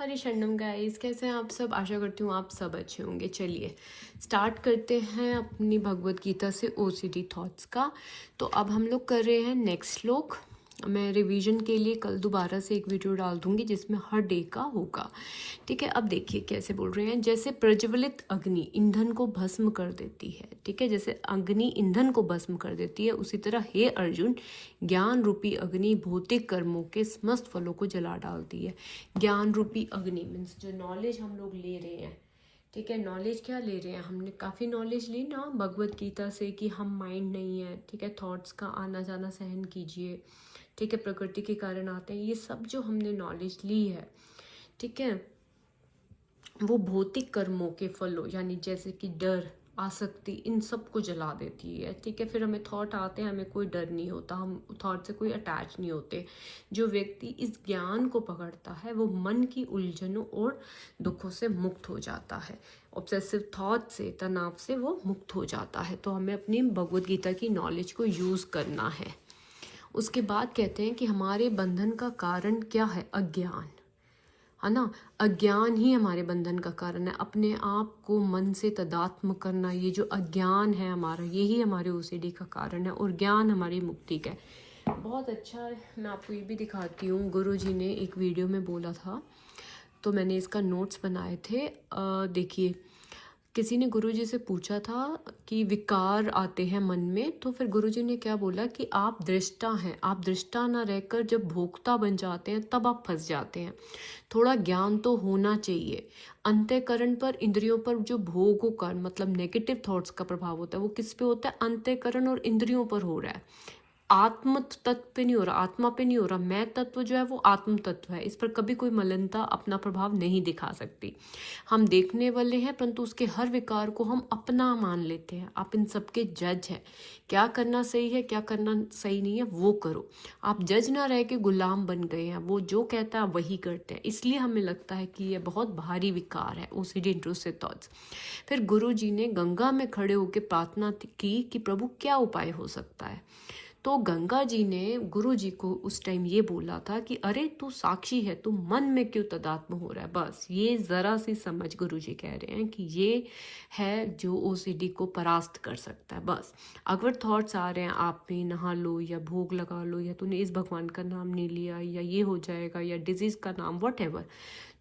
हरे शरणम गाइस, कैसे हैं आप सब। आशा करती हूँ आप सब अच्छे होंगे। चलिए स्टार्ट करते हैं अपनी भगवत गीता से ओसीडी थॉट्स का। तो अब हम लोग कर रहे हैं नेक्स्ट श्लोक। मैं रिवीजन के लिए कल दोबारा से एक वीडियो डाल दूंगी जिसमें हर डे का होगा। ठीक है, अब देखिए कैसे बोल रहे हैं। जैसे प्रज्वलित अग्नि ईंधन को भस्म कर देती है, ठीक है, जैसे अग्नि ईंधन को भस्म कर देती है, उसी तरह हे अर्जुन ज्ञान रूपी अग्नि भौतिक कर्मों के समस्त फलों को जला डालती है। ज्ञान रूपी अग्नि मीन्स जो नॉलेज हम लोग ले रहे हैं, ठीक है, नॉलेज क्या ले रहे हैं, हमने काफ़ी नॉलेज ली ना भगवत गीता से कि हम माइंड नहीं है, ठीक है, थॉट्स का आना जाना सहन कीजिए, ठीक है, प्रकृति के कारण आते हैं, ये सब जो हमने नॉलेज ली है, ठीक है, वो भौतिक कर्मों के फलों यानी जैसे कि डर, आसक्ति, इन सब को जला देती है। ठीक है, फिर हमें थॉट आते हैं, हमें कोई डर नहीं होता, हम थॉट से कोई अटैच नहीं होते। जो व्यक्ति इस ज्ञान को पकड़ता है वो मन की उलझनों और दुखों से मुक्त हो जाता है। ऑब्सेसिव थॉट से, तनाव से वो मुक्त हो जाता है। तो हमें अपनी भगवत गीता की नॉलेज को यूज़ करना है। उसके बाद कहते हैं कि हमारे बंधन का कारण क्या है, अज्ञान, है ना। अज्ञान ही हमारे बंधन का कारण है। अपने आप को मन से तदात्म करना, ये जो अज्ञान है हमारा, यही हमारे ओसीडी का कारण है, और ज्ञान हमारी मुक्ति का है। बहुत अच्छा है, मैं आपको ये भी दिखाती हूँ। गुरु जी ने एक वीडियो में बोला था, तो मैंने इसका नोट्स बनाए थे। देखिए, किसी ने गुरुजी से पूछा था कि विकार आते हैं मन में, तो फिर गुरुजी ने क्या बोला कि आप दृष्टा हैं, आप दृष्टा ना रहकर जब भोक्ता बन जाते हैं तब आप फंस जाते हैं। थोड़ा ज्ञान तो होना चाहिए। अंतःकरण पर, इंद्रियों पर जो भोगों का मतलब नेगेटिव थॉट्स का प्रभाव होता है वो किस पे होता है, अंतःकरण और इंद्रियों पर हो रहा है। आत्म तत्व पे नहीं हो रहा, आत्मा पे नहीं हो रहा। मैं तत्व जो है वो आत्म तत्व है, इस पर कभी कोई मलिनता अपना प्रभाव नहीं दिखा सकती। हम देखने वाले हैं परंतु उसके हर विकार को हम अपना मान लेते हैं। आप इन सबके जज हैं, क्या करना सही है क्या करना सही नहीं है वो करो। आप जज ना रह के गुलाम बन गए हैं, वो जो कहता है वही करते हैं, इसलिए हमें लगता है कि ये बहुत भारी विकार है, ओसीडी इंट्रूसिव थॉट्स। फिर गुरु जी ने गंगा में खड़े होकर प्रार्थना की कि प्रभु क्या उपाय हो सकता है। तो गंगा जी ने गुरु जी को उस टाइम ये बोला था कि अरे तू साक्षी है, तू मन में क्यों तदात्म हो रहा है। बस ये ज़रा सी समझ, गुरु जी कह रहे हैं कि ये है जो ओसीडी को परास्त कर सकता है। बस अगर थॉट्स आ रहे हैं आप में, नहा लो या भोग लगा लो या तूने इस भगवान का नाम नहीं लिया या ये हो जाएगा या डिजीज़ का नाम वट एवर,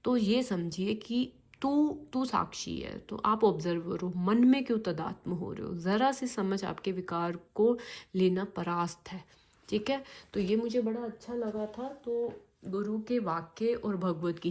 तो ये समझिए कि तू तू साक्षी है, तो आप ऑब्जर्वर हो, मन में क्यों तदात्म हो रहे हो। ज़रा सी समझ, आपके विकार को लेना परास्त है। ठीक है, तो ये मुझे बड़ा अच्छा लगा था। तो गुरु के वाक्य और भगवत गीता